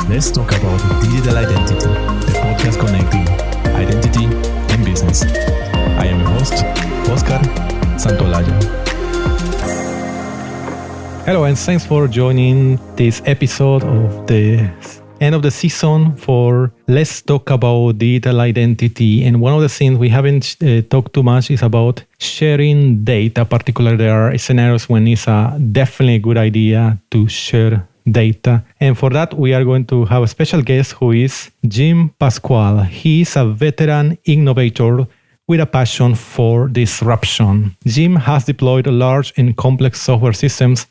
Let's talk about digital identity, the podcast connecting identity and business. I am your host, Oscar Santolaya. Hello, and thanks for joining this episode of the end of the season for Let's Talk About Digital Identity. And one of the things we haven't talked too much is about sharing data. Particularly, there are scenarios when it's definitely a good idea to share data. And for that, we are going to have a special guest who is Jim Pasquale. He is a veteran innovator with a passion for disruption. Jim has deployed large and complex software systems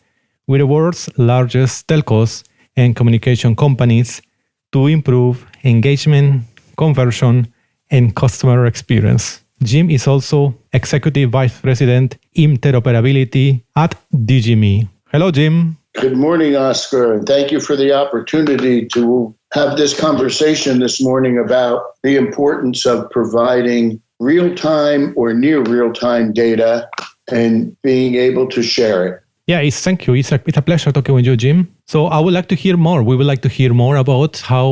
with the world's largest telcos and communication companies to improve engagement, conversion, and customer experience. Jim is also Executive Vice President Interoperability at DigiMe. Hello, Jim. Good morning, Oscar, and thank you for the opportunity to have this conversation this morning about the importance of providing real-time or near real-time data and being able to share it. Yeah, thank you. It's a pleasure talking with you, Jim. So I would like to hear more. We would like to hear more about how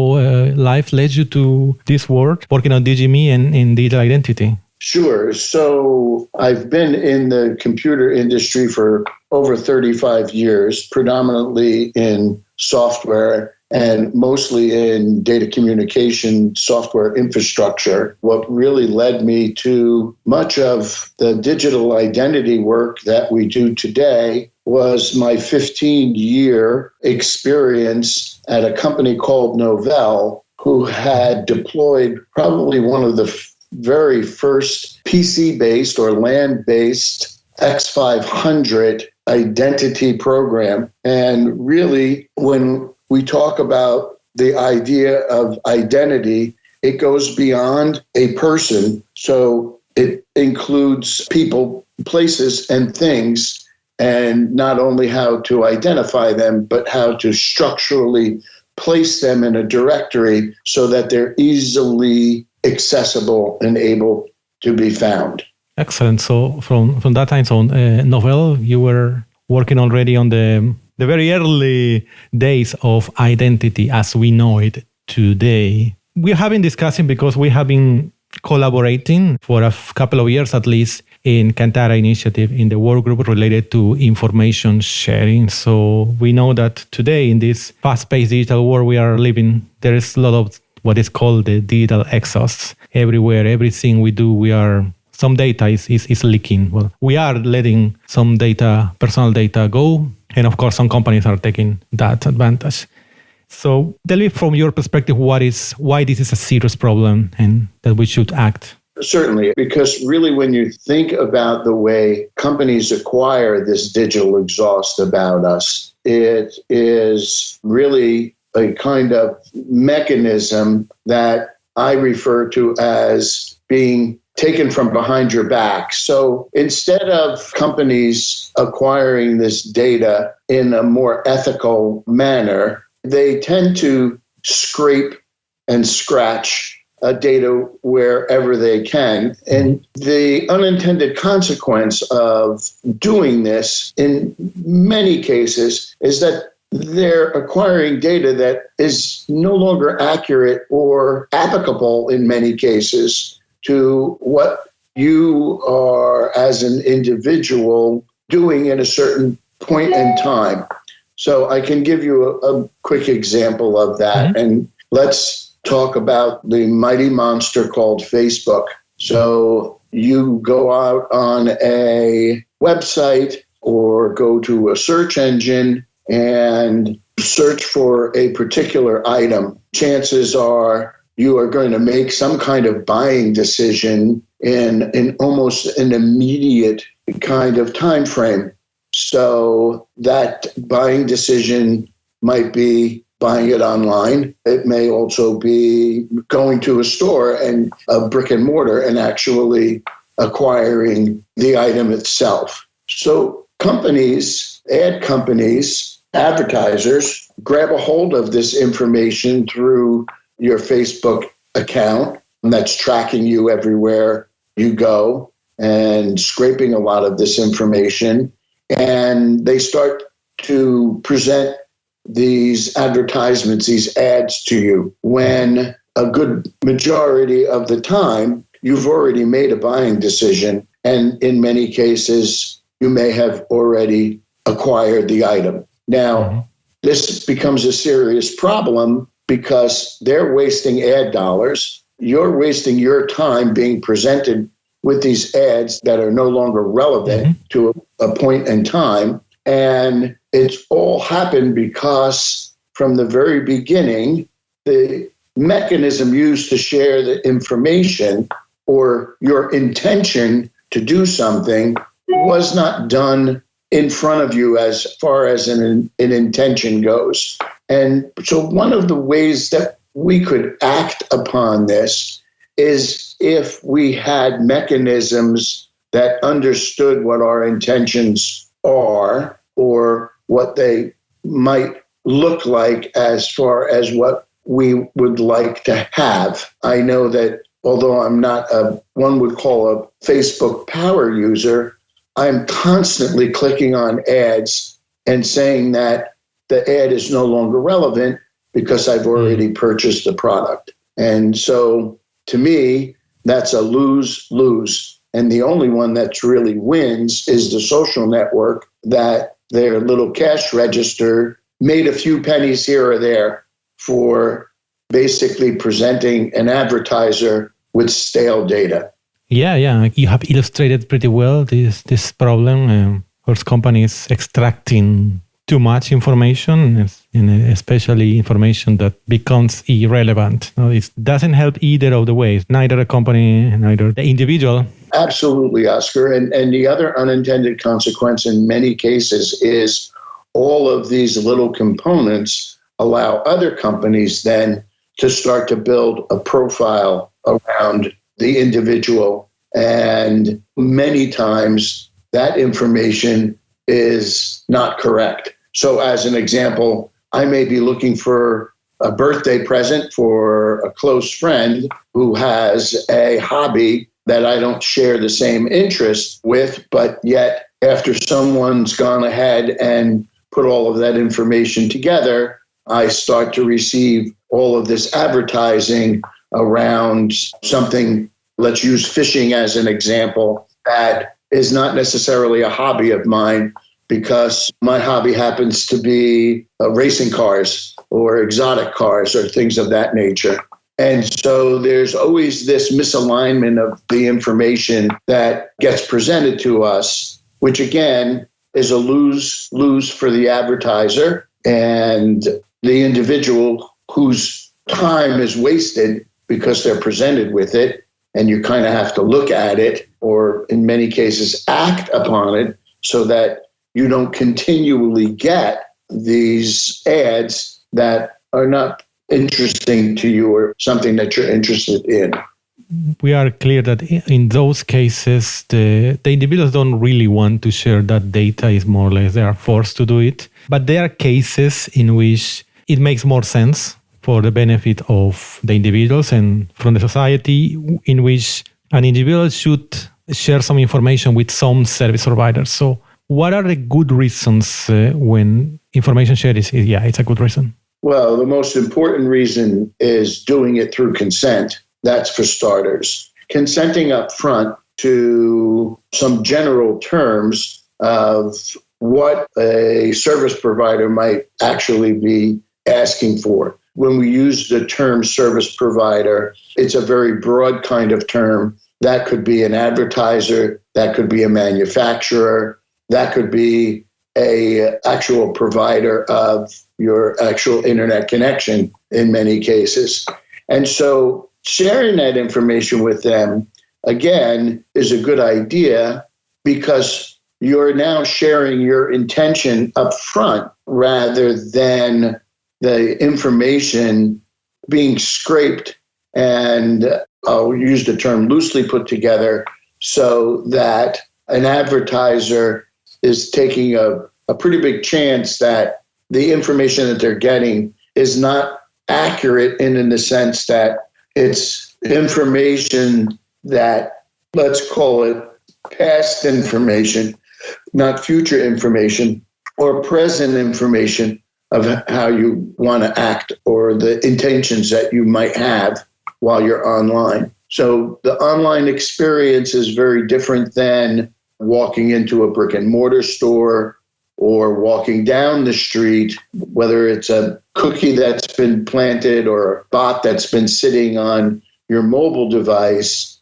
life led you to this work, working on DigiMe and in digital identity. Sure. So I've been in the computer industry for over 35 years, predominantly in software and mostly in data communication software infrastructure. What really led me to much of the digital identity work that we do today was my 15-year experience at a company called Novell, who had deployed probably one of the very first PC-based or LAN-based X500 identity program. And really, when we talk about the idea of identity, it goes beyond a person. So it includes people, places, and things, and not only how to identify them, but how to structurally place them in a directory so that they're easily accessible and able to be found. Excellent. So from that time on, Novell, you were working already on the very early days of identity as we know it today. We have been discussing because we have been collaborating for a couple of years at least in Kantara initiative in the work group related to information sharing. So we know that today in this fast-paced digital world we are living, there is a lot of what is called the digital exhausts. Everywhere, everything we do, some data is leaking. Well, we are letting some data, personal data go. And of course, some companies are taking that advantage. So tell me from your perspective, why this is a serious problem and that we should act? Certainly, because really when you think about the way companies acquire this digital exhaust about us, it is really a kind of mechanism that I refer to as being taken from behind your back. So instead of companies acquiring this data in a more ethical manner, they tend to scrape and scratch data wherever they can. And the unintended consequence of doing this in many cases is that they're acquiring data that is no longer accurate or applicable in many cases to what you are as an individual doing in a certain point in time. So I can give you a quick example of that. Mm-hmm. And let's talk about the mighty monster called Facebook. So you go out on a website or go to a search engine and search for a particular item. Chances are you are going to make some kind of buying decision in almost an immediate kind of time frame. So that buying decision might be buying it online. It may also be going to a store and a brick and mortar and actually acquiring the item itself. So ad companies, advertisers grab a hold of this information through your Facebook account that's tracking you everywhere you go and scraping a lot of this information. And they start to present these advertisements, these ads to you, when a good majority of the time you've already made a buying decision, and in many cases you may have already acquired the item. Now, this becomes a serious problem because they're wasting ad dollars. You're wasting your time being presented with these ads that are no longer relevant to a point in time. And it's all happened because from the very beginning, the mechanism used to share the information or your intention to do something was not done in front of you as far as an intention goes. And so one of the ways that we could act upon this is if we had mechanisms that understood what our intentions are or what they might look like as far as what we would like to have. I know that although I'm not one would call a Facebook power user, I'm constantly clicking on ads and saying that the ad is no longer relevant because I've already purchased the product. And so to me, that's a lose-lose. And the only one that really wins is the social network that their little cash register made a few pennies here or there for basically presenting an advertiser with stale data. Yeah. You have illustrated pretty well this problem. Of companies extracting too much information, and especially information that becomes irrelevant. It doesn't help either of the ways, neither the company, neither the individual. Absolutely, Oscar. And the other unintended consequence in many cases is all of these little components allow other companies then to start to build a profile around the individual. And many times that information is not correct. So as an example, I may be looking for a birthday present for a close friend who has a hobby that I don't share the same interest with, but yet after someone's gone ahead and put all of that information together, I start to receive all of this advertising around something, let's use fishing as an example, that is not necessarily a hobby of mine, because my hobby happens to be racing cars or exotic cars or things of that nature. And so there's always this misalignment of the information that gets presented to us, which again is a lose-lose for the advertiser and the individual whose time is wasted because they're presented with it. And you kind of have to look at it, or in many cases act upon it, so that you don't continually get these ads that are not interesting to you or something that you're interested in. We are clear that in those cases, the individuals don't really want to share that data. It's more or less they are forced to do it. But there are cases in which it makes more sense for the benefit of the individuals and from the society, in which an individual should share some information with some service providers. So what are the good reasons when information shared is it's a good reason? Well, the most important reason is doing it through consent. That's for starters. Consenting up front to some general terms of what a service provider might actually be asking for. When we use the term service provider, it's a very broad kind of term. That could be an advertiser, that could be a manufacturer, that could be a actual provider of your actual internet connection in many cases. And so sharing that information with them, again, is a good idea because you're now sharing your intention up front rather than the information being scraped and I'll use the term loosely put together so that an advertiser is taking a pretty big chance that the information that they're getting is not accurate in the sense that it's information that, let's call it past information, not future information, or present information, of how you want to act or the intentions that you might have while you're online. So the online experience is very different than walking into a brick and mortar store or walking down the street, whether it's a cookie that's been planted or a bot that's been sitting on your mobile device,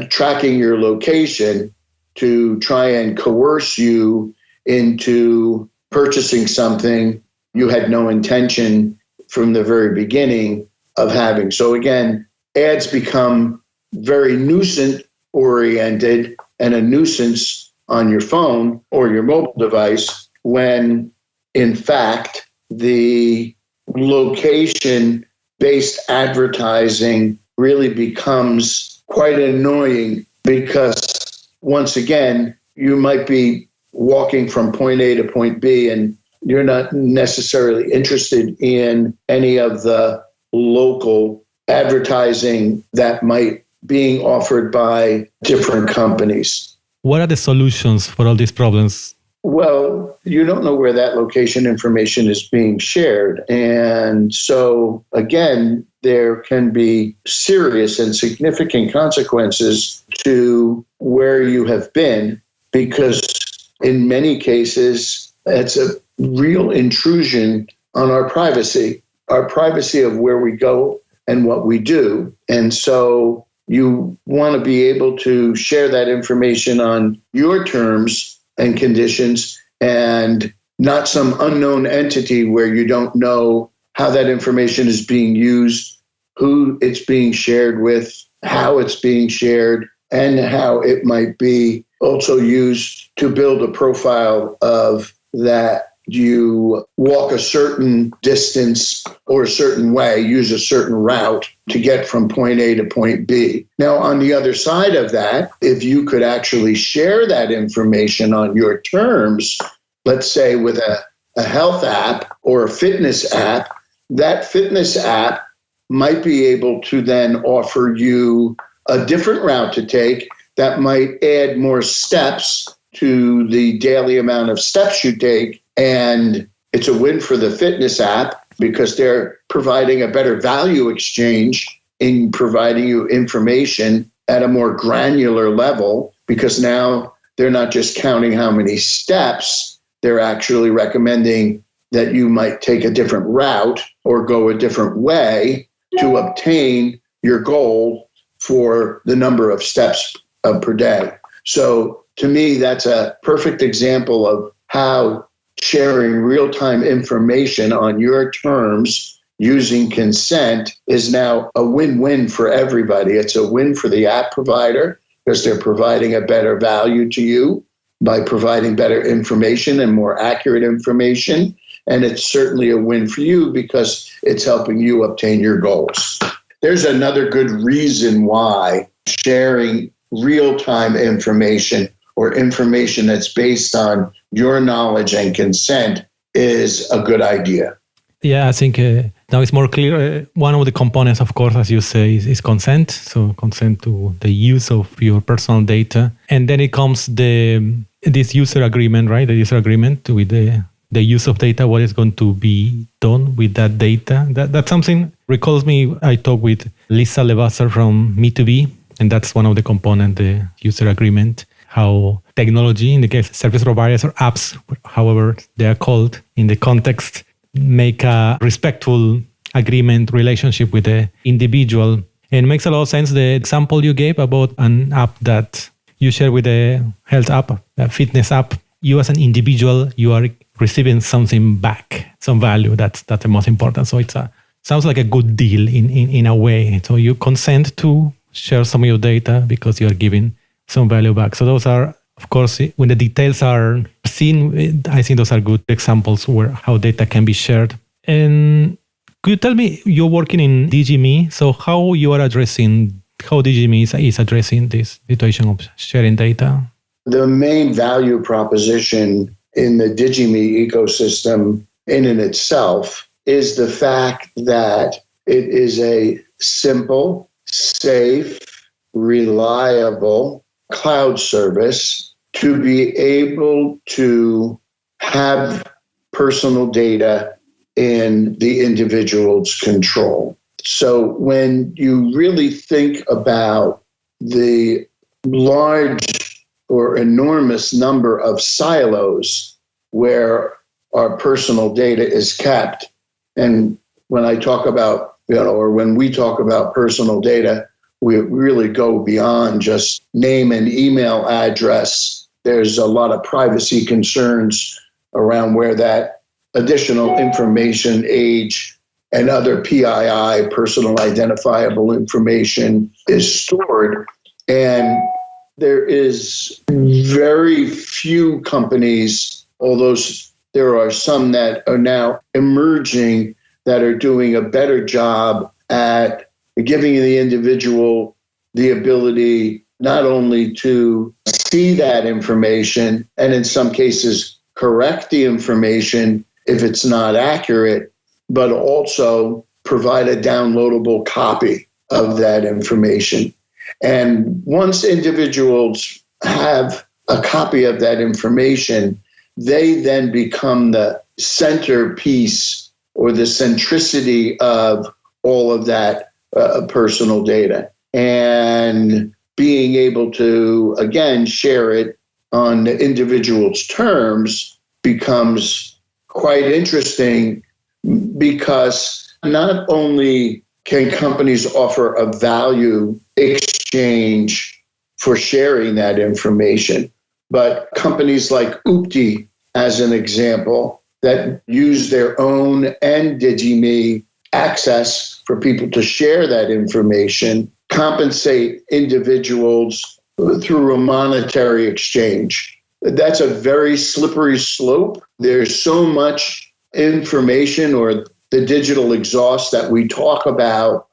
tracking your location to try and coerce you into purchasing something you had no intention from the very beginning of having. So again, ads become very nuisance oriented and a nuisance on your phone or your mobile device when in fact the location-based advertising really becomes quite annoying because once again, you might be walking from point A to point B and you're not necessarily interested in any of the local advertising that might being offered by different companies. What are the solutions for all these problems? Well, you don't know where that location information is being shared. And so, again, there can be serious and significant consequences to where you have been because in many cases, it's a real intrusion on our privacy of where we go and what we do. And so you want to be able to share that information on your terms and conditions and not some unknown entity where you don't know how that information is being used, who it's being shared with, how it's being shared, and how it might be also used to build a profile of that you walk a certain distance or a certain way, use a certain route to get from point A to point B. Now, on the other side of that, if you could actually share that information on your terms, let's say with a health app or a fitness app, that fitness app might be able to then offer you a different route to take that might add more steps to the daily amount of steps you take. And it's a win for the fitness app because they're providing a better value exchange in providing you information at a more granular level because now they're not just counting how many steps, they're actually recommending that you might take a different route or go a different way to obtain your goal for the number of steps per day. So to me, that's a perfect example of how sharing real-time information on your terms using consent is now a win-win for everybody. It's a win for the app provider because they're providing a better value to you by providing better information and more accurate information. And it's certainly a win for you because it's helping you obtain your goals. There's another good reason why sharing real-time information or information that's based on your knowledge and consent is a good idea. Yeah, I think now it's more clear. One of the components, of course, as you say, is consent. So consent to the use of your personal data. And then it comes this user agreement, right? The user agreement with the use of data, what is going to be done with that data. That's something recalls me, I talked with Lisa Levasseur from Me2B, and that's one of the components, the user agreement, how technology, in the case of service providers or apps, however they are called in the context, make a respectful agreement relationship with the individual. And it makes a lot of sense, the example you gave about an app that you share with a health app, a fitness app. You as an individual, you are receiving something back, some value. That's the most important. So it sounds like a good deal in a way. So you consent to share some of your data because you are giving some value back. So those are, of course, when the details are seen, I think those are good examples where how data can be shared. And could you tell me, you're working in DigiMe, so how DigiMe is addressing this situation of sharing data? The main value proposition in the DigiMe ecosystem in and itself is the fact that it is a simple, safe, reliable cloud service to be able to have personal data in the individual's control. So when you really think about the large or enormous number of silos where our personal data is kept, and when I talk about, or when we talk about personal data, we really go beyond just name and email address. There's a lot of privacy concerns around where that additional information, age, and other PII, personal identifiable information, is stored. And there is very few companies, although there are some that are now emerging, that are doing a better job at giving the individual the ability not only to see that information and in some cases correct the information if it's not accurate, but also provide a downloadable copy of that information. And once individuals have a copy of that information, they then become the centerpiece or the centricity of all of that personal data. And being able to, again, share it on the individual's terms becomes quite interesting, because not only can companies offer a value exchange for sharing that information, but companies like Oopti, as an example, that use their own and DigiMe access for people to share that information, compensate individuals through a monetary exchange. That's a very slippery slope. There's so much information, or the digital exhaust that we talk about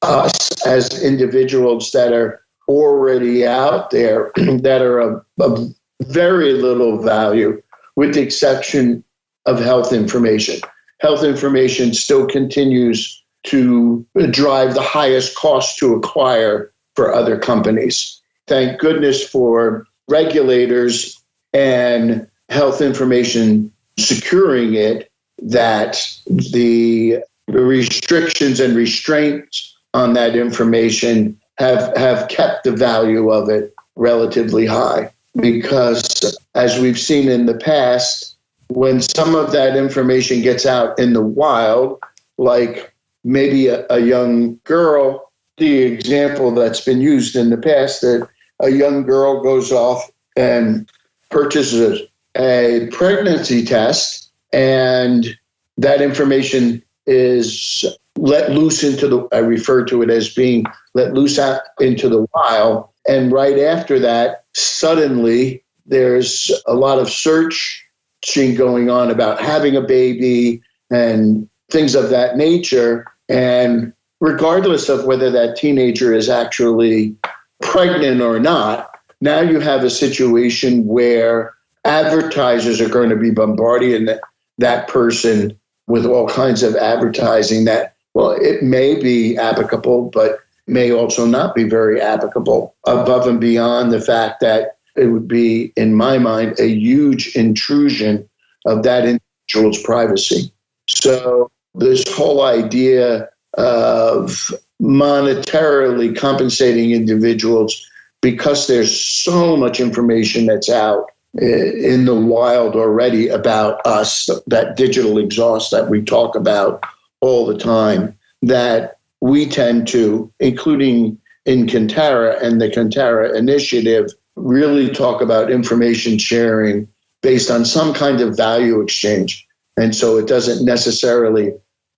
us as individuals, that are already out there, that are of very little value, with the exception of health information. Health information still continues to drive the highest cost to acquire for other companies. Thank goodness for regulators and health information securing it, that the restrictions and restraints on that information have kept the value of it relatively high. Because as we've seen in the past, when some of that information gets out in the wild, like maybe a young girl, the example that's been used in the past, that a young girl goes off and purchases a pregnancy test, and that information is let loose into the, I refer to it as being let loose out into the wild. And right after that, suddenly there's a lot of searching going on about having a baby and things of that nature. And regardless of whether that teenager is actually pregnant or not, now you have a situation where advertisers are going to be bombarding that person with all kinds of advertising that, well, it may be applicable, but may also not be very applicable, above and beyond the fact that it would be, in my mind, a huge intrusion of that individual's privacy. So this whole idea of monetarily compensating individuals because there's so much information that's out in the wild already about us, that digital exhaust that we talk about all the time, that we tend to, including in Kantara and the Kantara Initiative, really talk about information sharing based on some kind of value exchange. And so it doesn't necessarily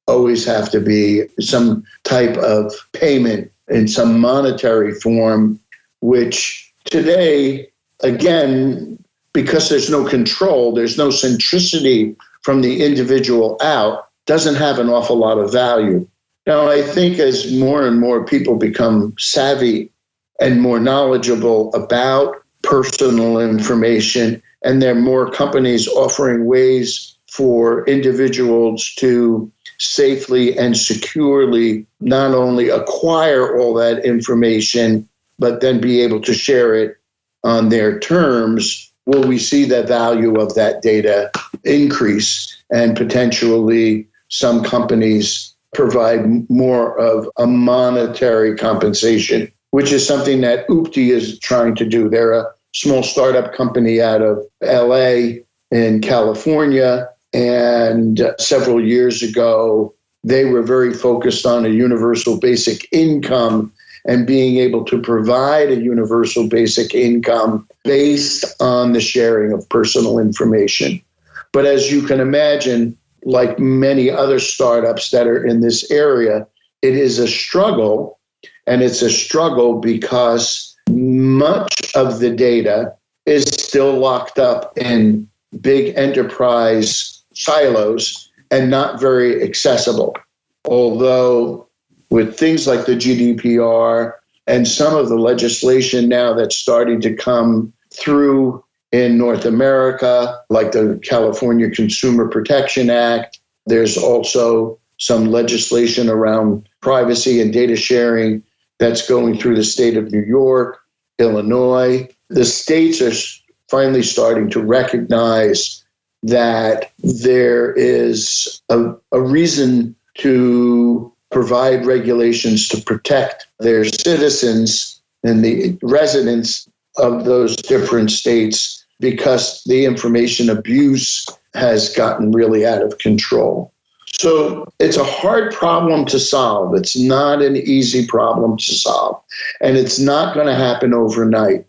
always have to be some type of payment in some monetary form, which today, again, because there's no control, there's no centricity from the individual out, doesn't have an awful lot of value. Now, I think as more and more people become savvy and more knowledgeable about personal information, and there are more companies offering ways for individuals to safely and securely not only acquire all that information, but then be able to share it on their terms, will we see the value of that data increase, and potentially some companies provide more of a monetary compensation, which is something that Oopti is trying to do. They're a small startup company out of LA in California. And several years ago, they were very focused on a universal basic income and being able to provide a universal basic income based on the sharing of personal information. But as you can imagine, like many other startups that are in this area, it is a struggle. And it's a struggle because much of the data is still locked up in big enterprise silos and not very accessible. Although with things like the GDPR and some of the legislation now that's starting to come through in North America, like the California Consumer Protection Act, there's also some legislation around privacy and data sharing that's going through the state of New York, Illinois. The states are finally starting to recognize that there is a reason to provide regulations to protect their citizens and the residents of those different states, because the information abuse has gotten really out of control. So it's a hard problem to solve. It's not an easy problem to solve. And it's not going to happen overnight.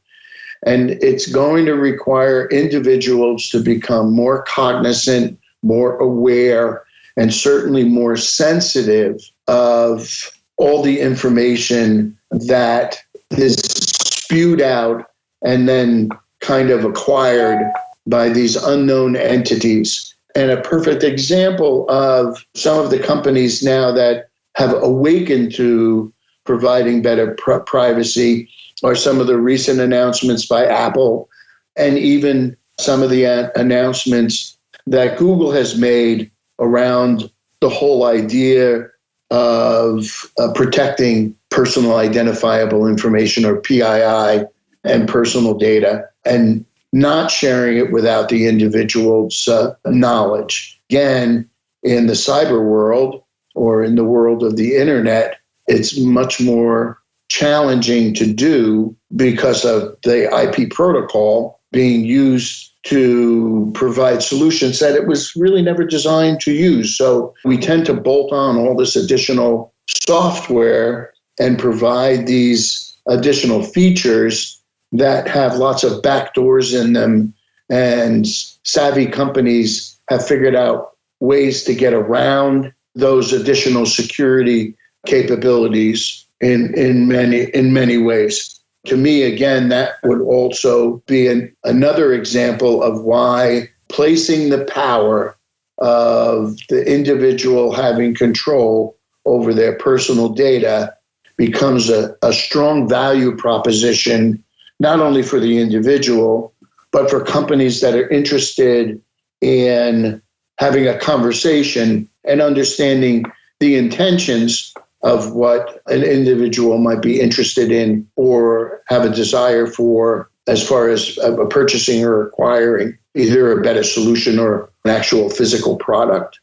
And it's going to require individuals to become more cognizant, more aware, and certainly more sensitive of all the information that is spewed out and then kind of acquired by these unknown entities. And a perfect example of some of the companies now that have awakened to providing better privacy are some of the recent announcements by Apple, and even some of the announcements that Google has made around the whole idea of protecting personal identifiable information, or PII, and personal data, and not sharing it without the individual's knowledge. Again, in the cyber world, or in the world of the internet, it's much more challenging to do because of the IP protocol being used to provide solutions that it was really never designed to use. So we tend to bolt on all this additional software and provide these additional features that have lots of backdoors in them, and savvy companies have figured out ways to get around those additional security capabilities in many ways. To me, again, that would also be another example of why placing the power of the individual having control over their personal data becomes a strong value proposition, not only for the individual, but for companies that are interested in having a conversation and understanding the intentions of what an individual might be interested in or have a desire for, as far as purchasing or acquiring either a better solution or an actual physical product.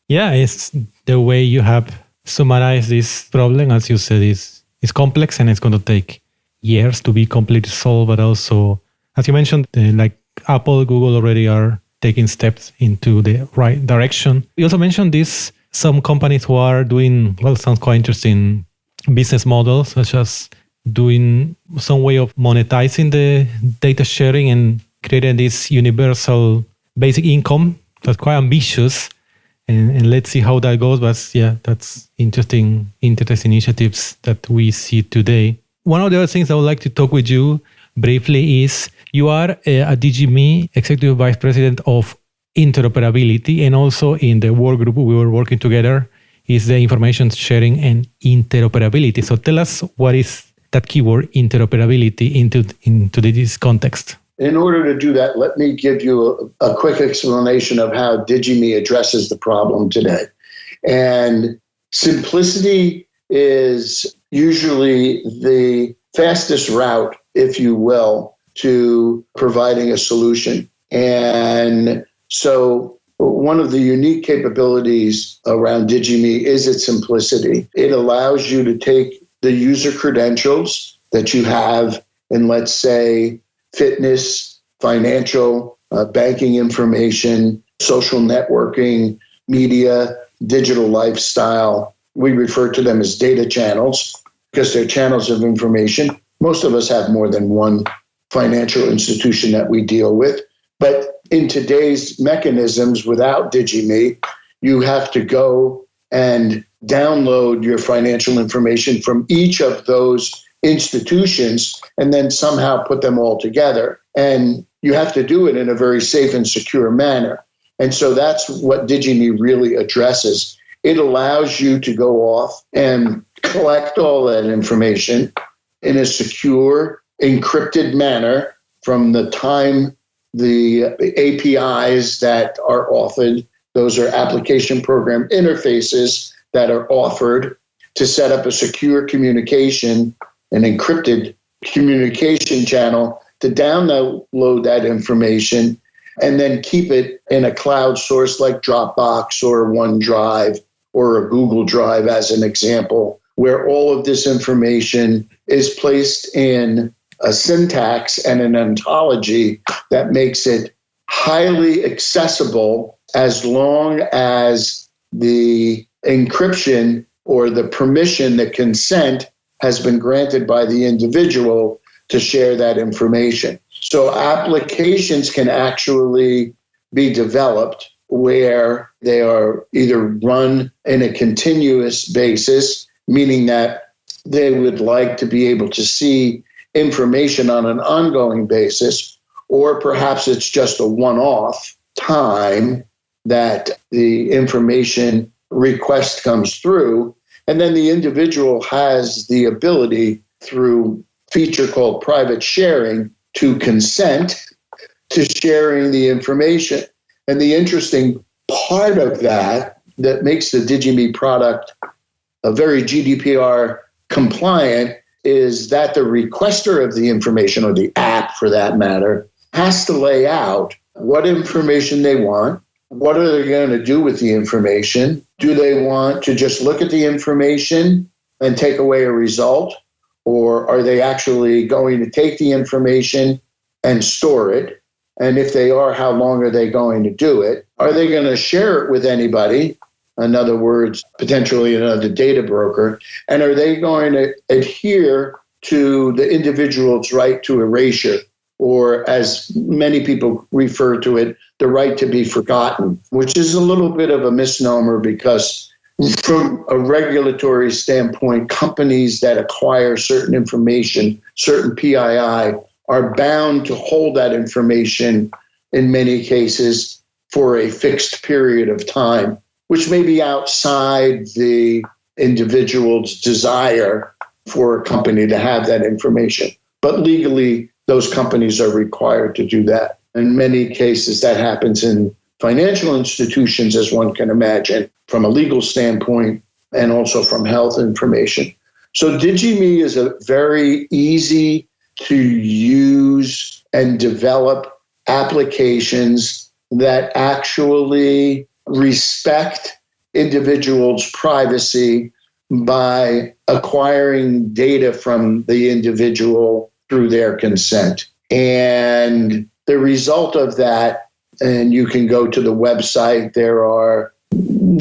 Yeah, it's the way you have summarized this problem, as you said, is complex, and it's going to take years to be completely solved. But also, as you mentioned, like Apple, Google already are taking steps into the right direction. You also mentioned this. Some companies who are doing, sounds quite interesting, business models, such as doing some way of monetizing the data sharing and creating this universal basic income. That's quite ambitious. And let's see how that goes. But yeah, that's interesting initiatives that we see today. One of the other things I would like to talk with you briefly is you are at DigiMe Executive Vice President of Interoperability, and also in the work group we were working together is the information sharing and interoperability. So tell us, what is that keyword interoperability into this context? In order to do that, let me give you a quick explanation of how DigiMe addresses the problem today. And simplicity is usually the fastest route, if you will, to providing a solution. And so one of the unique capabilities around DigiMe is its simplicity. It allows you to take the user credentials that you have in, let's say, fitness, financial, banking information, social networking, media, digital lifestyle. We refer to them as data channels because they're channels of information. Most of us have more than one financial institution that we deal with. But in today's mechanisms without DigiMe, you have to go and download your financial information from each of those institutions and then somehow put them all together. And you have to do it in a very safe and secure manner. And so that's what DigiMe really addresses. It allows you to go off and collect all that information in a secure, encrypted manner from the time the APIs that are offered, those are application program interfaces that are offered to set up a secure communication, an encrypted communication channel to download that information and then keep it in a cloud source like Dropbox or OneDrive or a Google Drive as an example, where all of this information is placed in a syntax and an ontology that makes it highly accessible as long as the encryption or the permission, the consent has been granted by the individual to share that information. So applications can actually be developed where they are either run in a continuous basis, meaning that they would like to be able to see information on an ongoing basis, or perhaps it's just a one-off time that the information request comes through. And then the individual has the ability through a feature called private sharing to consent to sharing the information. And the interesting part of that makes the DigiMe product a very GDPR compliant is that the requester of the information, or the app for that matter, has to lay out what information they want. What are they going to do with the information? Do they want to just look at the information and take away a result? Or are they actually going to take the information and store it? And if they are, how long are they going to do it? Are they going to share it with anybody? In other words, potentially another data broker. And are they going to adhere to the individual's right to erasure, or as many people refer to it, the right to be forgotten, which is a little bit of a misnomer because from a regulatory standpoint, companies that acquire certain information, certain PII, are bound to hold that information in many cases for a fixed period of time, which may be outside the individual's desire for a company to have that information. But legally, those companies are required to do that. In many cases, that happens in financial institutions, as one can imagine, from a legal standpoint and also from health information. So DigiMe is a very easy to use and develop applications that actually respect individuals' privacy by acquiring data from the individual through their consent. And the result of that, and you can go to the website, there are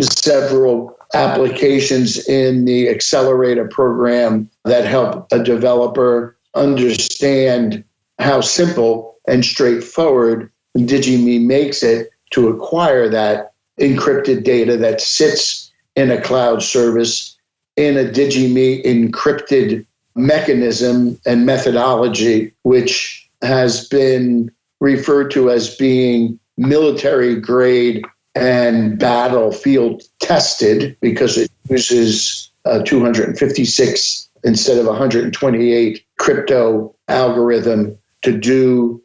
several applications in the accelerator program that help a developer understand how simple and straightforward DigiMe makes it to acquire that encrypted data that sits in a cloud service in a DigiMe encrypted mechanism and methodology, which has been referred to as being military grade and battlefield tested because it uses 256 instead of 128 crypto algorithm to do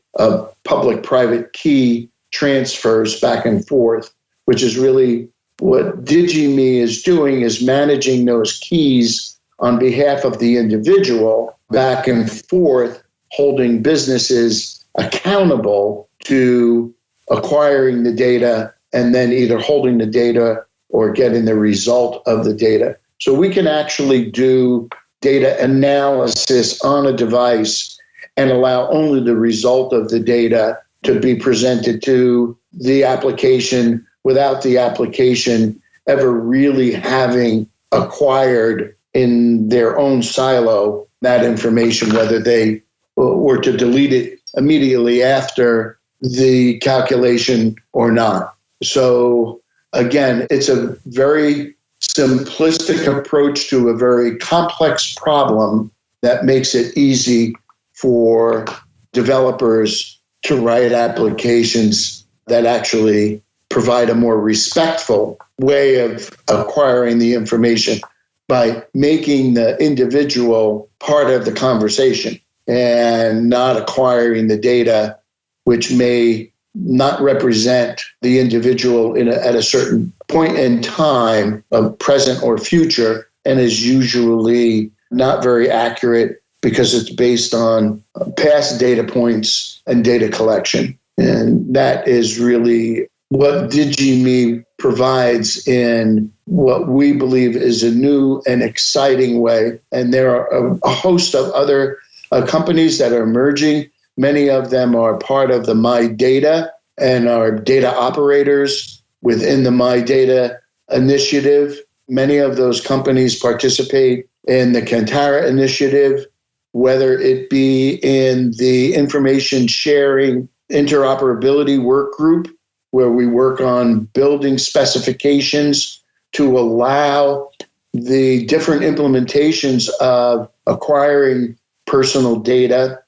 public-private key transfers back and forth, which is really what DigiMe is doing, is managing those keys on behalf of the individual back and forth, holding businesses accountable to acquiring the data and then either holding the data or getting the result of the data. So we can actually do data analysis on a device and allow only the result of the data to be presented to the application without the application ever really having acquired in their own silo that information, whether they were to delete it immediately after the calculation or not. So again, it's a very simplistic approach to a very complex problem that makes it easy for developers to write applications that actually provide a more respectful way of acquiring the information by making the individual part of the conversation and not acquiring the data, which may not represent the individual at a certain point in time of present or future, and is usually not very accurate because it's based on past data points and data collection. And that is really what DigiMe provides in what we believe is a new and exciting way. And there are a host of other companies that are emerging. Many of them are part of the MyData and are data operators within the MyData initiative. Many of those companies participate in the Kantara initiative, whether it be in the information sharing interoperability work group, where we work on building specifications to allow the different implementations of acquiring personal data,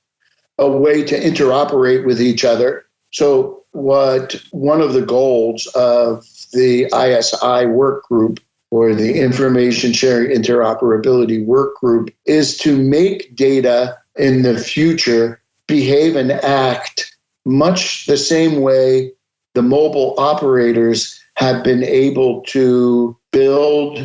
a way to interoperate with each other. So what one of the goals of the ISI work group, or the Information Sharing Interoperability Work Group, is to make data in the future behave and act much the same way the mobile operators have been able to build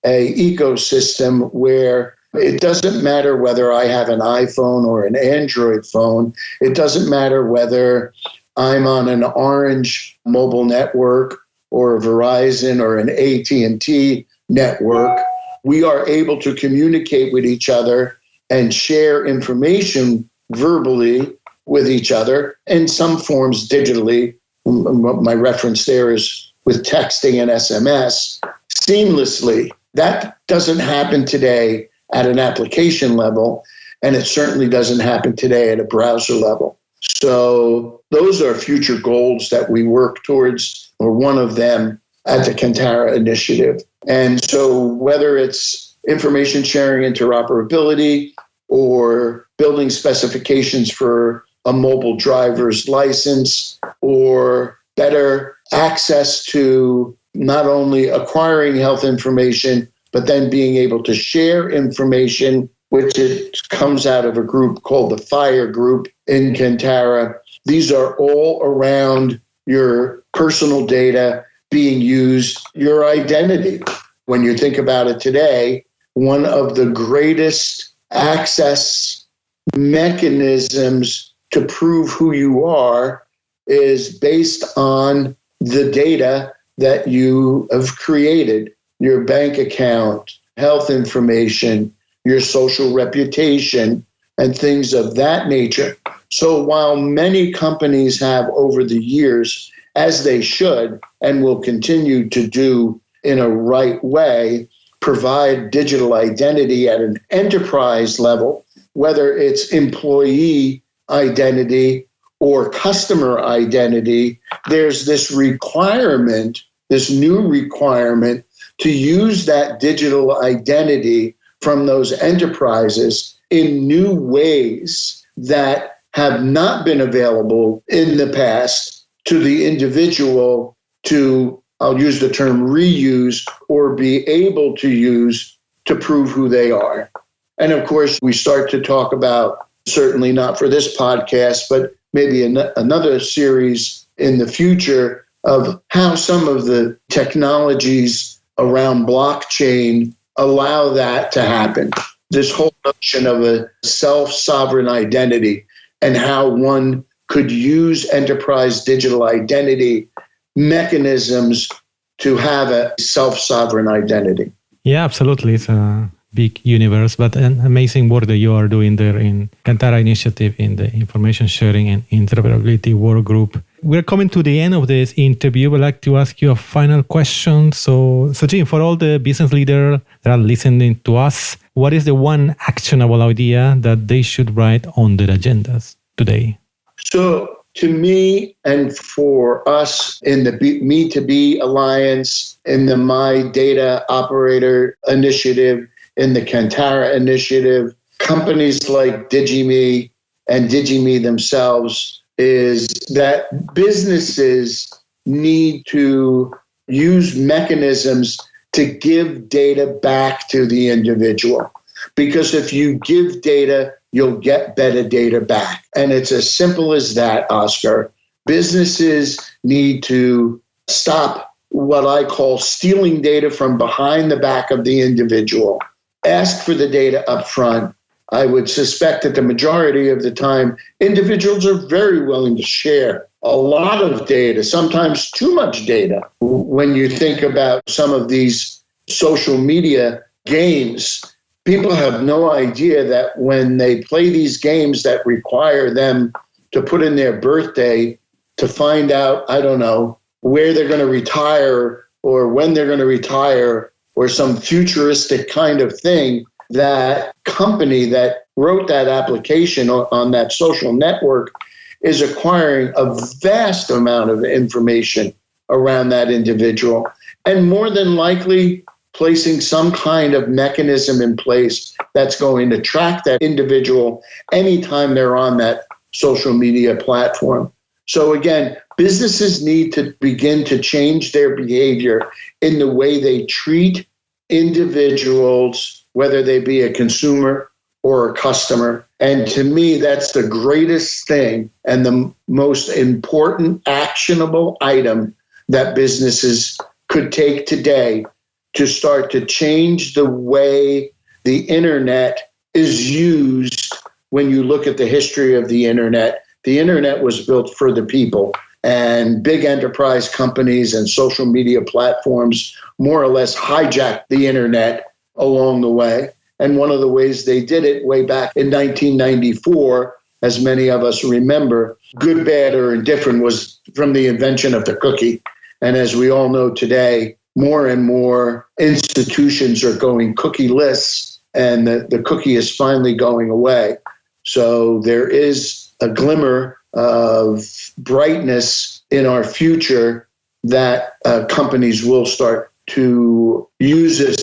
an ecosystem where it doesn't matter whether I have an iPhone or an Android phone. It doesn't matter whether I'm on an Orange mobile network or a Verizon or an AT&T network. We are able to communicate with each other and share information verbally with each other, in some forms digitally. My reference there is with texting and SMS seamlessly. That doesn't happen today at an application level, and it certainly doesn't happen today at a browser level. So those are future goals that we work towards, or one of them at the Kantara initiative. And so whether it's information sharing interoperability or building specifications for a mobile driver's license, or better access to not only acquiring health information, but then being able to share information, which it comes out of a group called the FIRE group in Kantara. These are all around your personal data being used, your identity. When you think about it today, one of the greatest access mechanisms to prove who you are is based on the data that you have created, your bank account, health information, your social reputation, and things of that nature. So while many companies have over the years, as they should and will continue to do in a right way, provide digital identity at an enterprise level, whether it's employee identity or customer identity, there's this requirement, this new requirement to use that digital identity from those enterprises in new ways that have not been available in the past to the individual to, I'll use the term reuse, or be able to use to prove who they are. And of course, we start to talk about, certainly not for this podcast, but maybe another series in the future, of how some of the technologies around blockchain allow that to happen. This whole notion of a self-sovereign identity, and how one could use enterprise digital identity mechanisms to have a self-sovereign identity. Yeah, absolutely. It's a big universe, but an amazing work that you are doing there in Kantara Initiative in the information sharing and interoperability work group. We're coming to the end of this interview. I'd like to ask you a final question. So Jim, for all the business leaders that are listening to us, what is the one actionable idea that they should write on their agendas today? So to me and for us in the Me2B Alliance, in the My Data Operator Initiative, in the Kantara Initiative, companies like DigiMe and DigiMe themselves, is that businesses need to use mechanisms to give data back to the individual. Because if you give data, you'll get better data back. And it's as simple as that, Oscar. Businesses need to stop what I call stealing data from behind the back of the individual. Ask for the data up front. I would suspect that the majority of the time, individuals are very willing to share a lot of data, sometimes too much data. When you think about some of these social media games, people have no idea that when they play these games that require them to put in their birthday to find out, I don't know, where they're going to retire or when they're going to retire or some futuristic kind of thing, that company that wrote that application on that social network is acquiring a vast amount of information around that individual. And more than likely, placing some kind of mechanism in place that's going to track that individual anytime they're on that social media platform. So again, businesses need to begin to change their behavior in the way they treat individuals, whether they be a consumer or a customer. And to me, that's the greatest thing and the most important actionable item that businesses could take today to start to change the way the internet is used. When you look at the history of the internet was built for the people, and big enterprise companies and social media platforms more or less hijacked the internet along the way. And one of the ways they did it way back in 1994, as many of us remember, good, bad, or indifferent, was from the invention of the cookie. And as we all know today, more and more institutions are going cookie-less, and the cookie is finally going away. So there is a glimmer of brightness in our future that companies will start to use this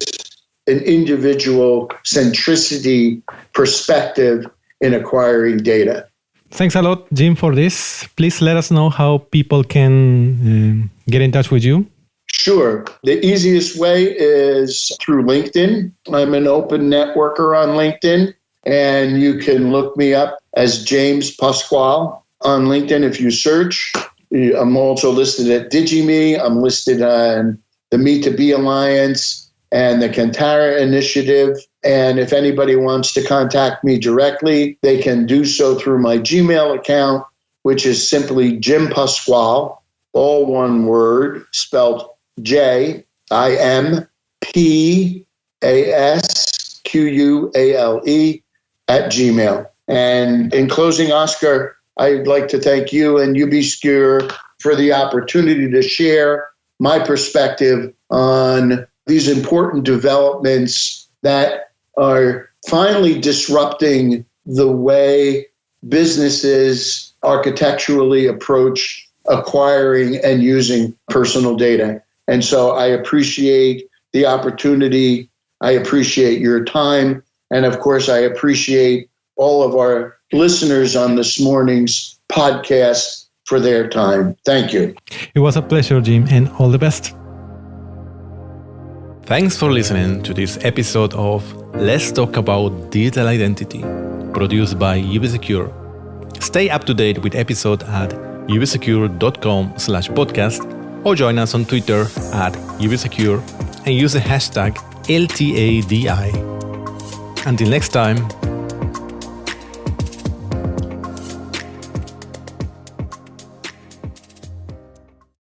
an individual centricity perspective in acquiring data. Thanks a lot, Jim, for this. Please let us know how people can get in touch with you. Sure. The easiest way is through LinkedIn. I'm an open networker on LinkedIn, and you can look me up as James Pasquale on LinkedIn if you search. I'm also listed at DigiMe. I'm listed on the Me2B Alliance and the Kantara Initiative. And if anybody wants to contact me directly, they can do so through my Gmail account, which is simply Jim Pasquale, all one word, spelled JIMPASQUALE @gmail. And in closing, Oscar, I'd like to thank you and UBsecure for the opportunity to share my perspective on these important developments that are finally disrupting the way businesses architecturally approach acquiring and using personal data. And so I appreciate the opportunity. I appreciate your time. And of course, I appreciate all of our listeners on this morning's podcast for their time. Thank you. It was a pleasure, Jim, and all the best. Thanks for listening to this episode of Let's Talk About Digital Identity, produced by UBsecure. Stay up to date with episodes at ubsecure.com/podcast or join us on Twitter at ubsecure and use the hashtag LTADI. Until next time,